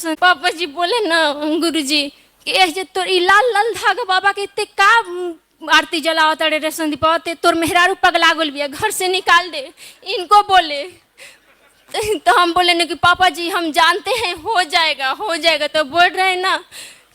पापा जी बोले ना गुरुजी कि जे तोर ई लाल लाल धागा बाबा के इतने का आरती जलाओ तड़े रे संदीपा ते तोर मेहरारू पगला गोल बिया घर से निकाल दे इनको बोले। तो हम बोले ना कि पापा जी हम जानते हैं हो जाएगा। तो बोल रहे हैं ना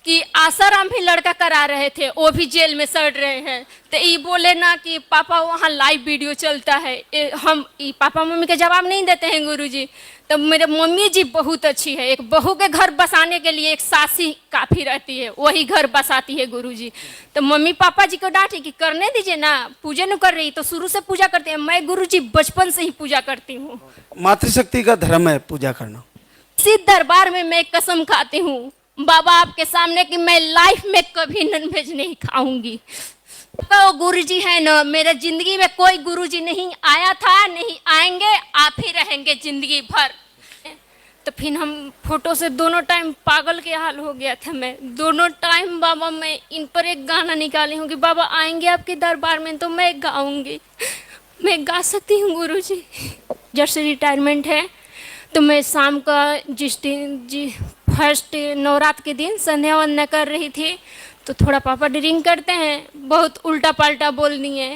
कि आसाराम भी लड़का करा रहे थे, वो भी जेल में सड़ रहे हैं। तो ये बोले ना कि पापा वहाँ लाइव वीडियो चलता है। हम पापा मम्मी के जवाब नहीं देते हैं गुरुजी। तो मेरे मम्मी जी बहुत अच्छी है, एक बहू के घर बसाने के लिए एक सासी काफ़ी रहती है, वही घर बसाती है गुरुजी। तो मम्मी पापा जी को डांटी कि करने दीजिए ना, पूजा नहीं कर रही तो शुरू से पूजा करते हैं। मैं गुरुजी बचपन से ही पूजा करती हूँ। मातृशक्ति का धर्म है पूजा करना। इसी दरबार में मैं कसम खाती हूँ बाबा आपके सामने कि मैं लाइफ में कभी नॉनवेज नहीं खाऊंगी। तो गुरुजी है ना, मेरे जिंदगी में कोई गुरुजी नहीं आया था, नहीं आएंगे, आप ही रहेंगे जिंदगी भर। तो फिर हम फोटो से दोनों टाइम पागल के हाल हो गया था। मैं दोनों टाइम बाबा मैं इन पर एक गाना निकाली हूँ कि बाबा आएंगे आपके दरबार में तो मैं गाऊंगी, मैं गा सकती हूँ गुरुजी। जब से रिटायरमेंट है तो मैं शाम का जिस दिन जी फर्स्ट नवरात्र के दिन संध्या वंदना कर रही थी तो थोड़ा पापा ड्रिंक करते हैं, बहुत उल्टा पाल्टा बोल दिए।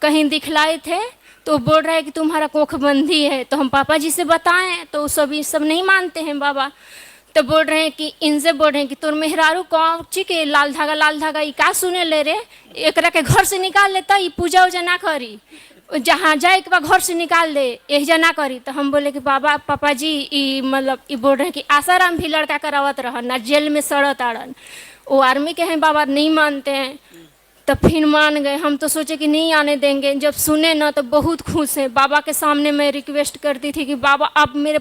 कहीं दिखलाए थे तो बोल रहा है कि तुम्हारा कोखबंदी है। तो हम पापा जी से बताएं तो सब ये सब नहीं मानते हैं बाबा। तो बोल रहे हैं कि इनसे बोल रहे हैं कि तुम मेहरारू कौन ची के लाल धागा ये का सुने ले रे, एक के घर से निकाल लेता, ये पूजा उजा ना करी, जहाँ जाए के बाद घर से निकाल दे, यही जना करी। तो हम बोले कि बाबा पापा जी ये मतलब ये बोल रहे हैं कि आसाराम भी लड़का करावत रह ना, जेल में सड़त आड़न, वो आर्मी के हैं बाबा, नहीं मानते हैं। तो फिर मान गए। हम तो सोचे कि नहीं आने देंगे, जब सुने ना तो बहुत खुश है। बाबा के सामने मैं रिक्वेस्ट करती थी कि बाबा आप मेरे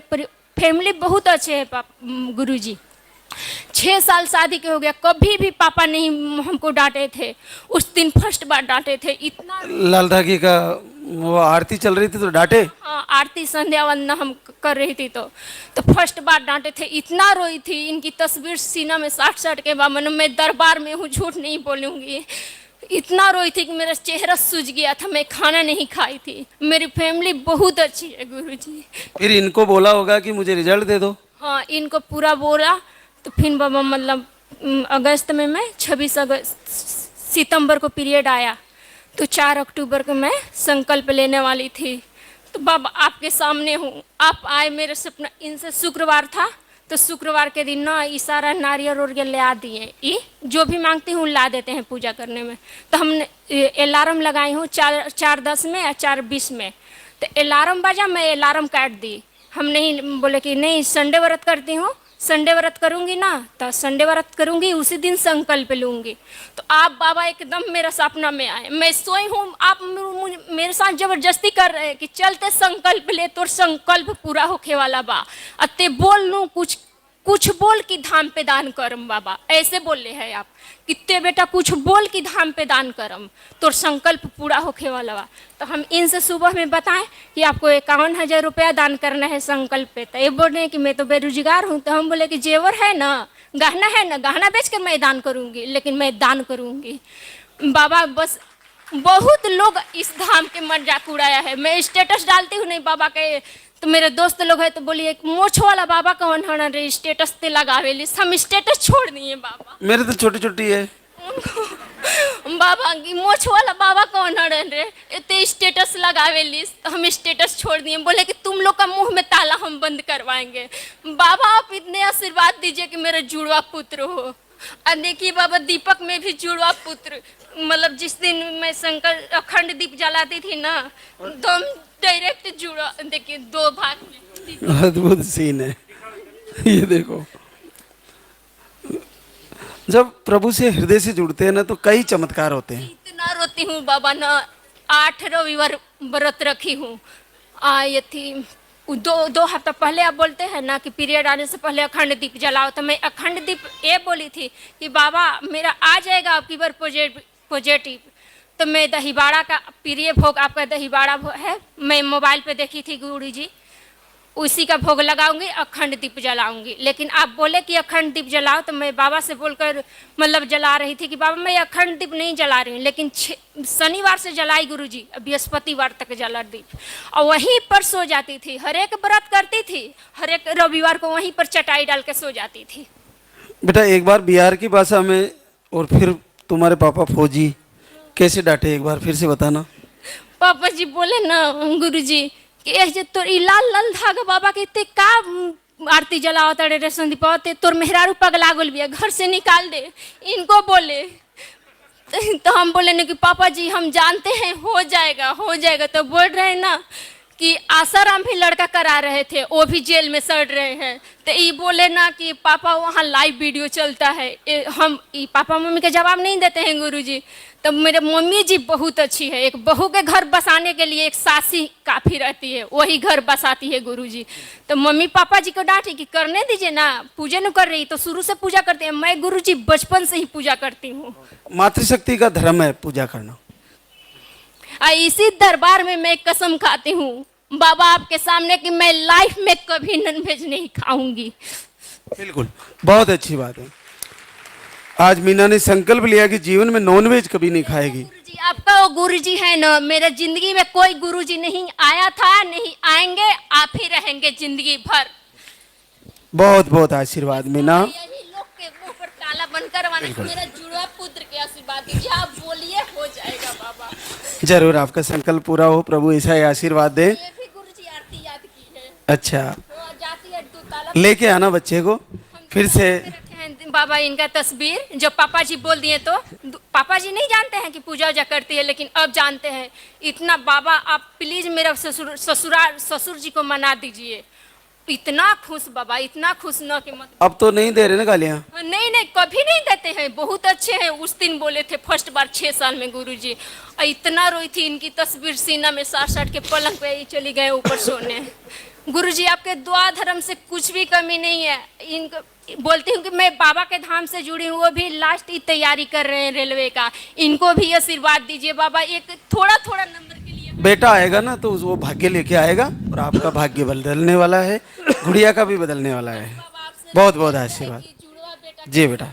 फैमिली बहुत अच्छे हैं गुरुजी। 6 साल शादी के हो गया, कभी भी पापा नहीं हमको डांटे थे। उस दिन फर्स्ट बार डांटे थे। इतना लाल धागे का वो आरती चल रही थी तो डांटे? हाँ, आरती संध्या वंदना हम कर रही थी तो फर्स्ट बार डांटे थे। इतना रोई थी, इनकी तस्वीर सीना में साट के बामन, मैं दरबार में हूँ झूठ नहीं बोलूँगी। इतना रोई थी कि मेरा चेहरा सूज गया था, मैं खाना नहीं खाई थी। मेरी फैमिली बहुत अच्छी है गुरुजी। फिर इनको बोला होगा कि मुझे रिजल्ट दे दो? हाँ, इनको पूरा बोला। तो फिर बाबा मतलब अगस्त में मैं 26 अगस्त सितंबर को पीरियड आया तो 4 अक्टूबर को मैं संकल्प लेने वाली थी। तो बाबा आपके सामने हूँ, आप आए मेरे सपना। इनसे शुक्रवार था तो शुक्रवार के दिन ना ये सारा नारियल और ले आ दिए, ये जो भी मांगती हूँ ला देते हैं पूजा करने में। तो हमने अलार्म लगाई हूँ 4:10 में या 4:20 में। तो अलार्म बजा, मैं अलार्म काट दी। हम नहीं बोले कि नहीं संडे व्रत करती हूँ, संडे व्रत करूँगी ना तो संडे व्रत करूँगी, उसी दिन संकल्प लूँगी। तो आप बाबा एकदम मेरा सपना में आए। मैं सोई हूँ, आप मेरे साथ जबरदस्ती कर रहे हैं कि चलते संकल्प ले, तो संकल्प पूरा होके वाला बा। अते बोल लूँ कुछ बोल कि धाम पे दान करम बाबा, ऐसे बोले हैं आप कितने बेटा, कुछ बोल कि धाम पे दान करम, तो संकल्प पूरा होके वाला बा। तो हम इनसे सुबह में बताएं कि आपको 51,000 रुपया दान करना है संकल्प पे। तो ये बोल रहे हैं कि मैं तो बेरोजगार हूँ। तो हम बोले कि जेवर है ना, गहना है ना, गहना बेच कर मैं दान करूँगी, लेकिन मैं दान करूँगी बाबा। बस बहुत लोग इस धाम के मजाक उड़ाया है। मैं स्टेटस डालती हूँ नहीं बाबा के, तो मेरे दोस्त लोग है तो बोलिए मोछ वाला बाबा कौन है रे, स्टेटस ते लगावे ली। हम स्टेटस छोड़ दिए बाबा। मेरे तो छोटी छोटी है बाबा की मोछ वाला बाबा कौन है रे, ते स्टेटस लगावे ली। हम स्टेटस छोड़ दिए, बोले कि तुम लोग का मुंह में ताला हम बंद करवाएंगे। बाबा आप इतने आशीर्वाद दीजिए कि मेरा जुड़वा पुत्र हो। और देखिए बाबा दीपक में भी जुड़वा पुत्र, मतलब जिस दिन मैं शंकर अखंड दीप जलाती थी ना तो डायरेक्ट जुड़ा, देखिए 2 भाग में। अद्भुत सीन है ये देखो। जब प्रभु से हृदय से जुड़ते हैं ना तो कई चमत्कार होते हैं। इतना रोती हूँ बाबा ना, 8 रविवार व्रत रखी हूँ। ये थी 2 हफ्ता पहले आप बोलते हैं ना कि पीरियड आने से पहले अखंड दीप जलाओ, तो मैं अखंड दीप ये बोली थी कि बाबा मेरा आ जाएगा आपकी बार पॉजिटिव। तो मैं दहीबाड़ा का प्रिय भोग, आपका दहीबाड़ा है, मैं मोबाइल पे देखी थी गुरु जी। उसी का भोग लगाऊंगी, अखंड दीप जलाऊंगी। लेकिन आप बोले कि अखंड दीप जलाओ, तो मैं बाबा से बोलकर मतलब जला रही थी कि बाबा मैं अखंड दीप नहीं जला रही हूँ, लेकिन शनिवार से जलाई गुरुजी, बृहस्पतिवार तक जला दीप, और वहीं पर सो जाती थी। हर एक व्रत करती थी, हर एक रविवार को वहीं पर चटाई डाल के सो जाती थी। बेटा एक बार बिहार की भाषा में और फिर तुम्हारे पापा फौजी कैसे डांटे, एक बार फिर से बताना। पापा जी बोले ना गुरुजी कि ए जे तोर ई लाल लाल धागा बाबा के ते का आरती जलावत रे संदीपा, ते तोर मेहरारू पगला गोल बिया, घर से निकाल दे, इनको बोले। तो हम बोले ना कि पापा जी हम जानते हैं हो जाएगा हो जाएगा। तो बोल रहे हैं ना कि आसाराम भी लड़का करा रहे थे, वो भी जेल में सड़ रहे हैं। तो ये बोले ना कि पापा वहाँ लाइव वीडियो चलता है, हम पापा मम्मी के जवाब नहीं देते हैं गुरुजी। तो मेरे मम्मी जी बहुत अच्छी है, एक बहू के घर बसाने के लिए एक सासी काफ़ी रहती है, वही घर बसाती है गुरुजी। तो मम्मी पापा जी को डांटी कि करने दीजिए ना, पूजा नहीं कर रही तो शुरू से पूजा करते हैं। मैं गुरुजी बचपन से ही पूजा करती हूँ। मातृशक्ति का धर्म है पूजा करना। इसी दरबार में मैं कसम खाती हूँ बाबा आपके सामने कि मैं लाइफ में कभी नॉनवेज नहीं खाऊंगी। बिल्कुल, बहुत अच्छी बात है। आज मीना ने संकल्प लिया कि जीवन में नॉनवेज कभी नहीं खाएगी। गुरुजी आपका वो गुरुजी है ना, मेरे जिंदगी में कोई गुरुजी नहीं आया था, नहीं आएंगे, आप ही रहेंगे जिंदगी भर। बहुत बहुत आशीर्वाद मीना। यही लोग के मुंह पर ताला बंद करवाने को मेरा जुड़वा पुत्र के आशीर्वाद दीजिए, आप बोलिए हो जाएगा बाबा। जरूर आपका संकल्प पूरा हो, प्रभु ऐसा ही आशीर्वाद दे। ये भी गुरुजी आरती याद की है। अच्छा, वो जाती है दो ताला लेके आना बच्चे को फिर से। रखे हैं बाबा इनका तस्वीर, जो पापा जी बोल दिए। तो पापा जी नहीं जानते हैं कि पूजा वूजा करती है, लेकिन अब जानते हैं। इतना बाबा आप प्लीज मेरा ससुर जी को मना दीजिए। इतना खुश बाबा, इतना खुश न कि मत। अब तो नहीं दे रहे ना गालियाँ। नहीं नहीं कभी नहीं देते हैं, बहुत अच्छे हैं। उस दिन बोले थे फर्स्ट बार 6 साल में गुरुजी, और इतना रोई थी, इनकी तस्वीर सीना में साट साट के पलंग पे ही चली गए ऊपर सोने। गुरुजी आपके दुआ धर्म से कुछ भी कमी नहीं है। इनको बोलती हूँ कि मैं बाबा के धाम से जुड़ी हूँ, वो भी लास्ट की तैयारी कर रहे हैं रेलवे का, इनको भी आशीर्वाद दीजिए बाबा। एक थोड़ा थोड़ा नंबर के लिए बेटा आएगा ना तो वो भाग्य लेके आएगा, और आपका भाग्य बदलने वाला है, गुड़िया का भी बदलने वाला है। बहुत बहुत आशीर्वाद जुड़वा बेटा जी बेटा।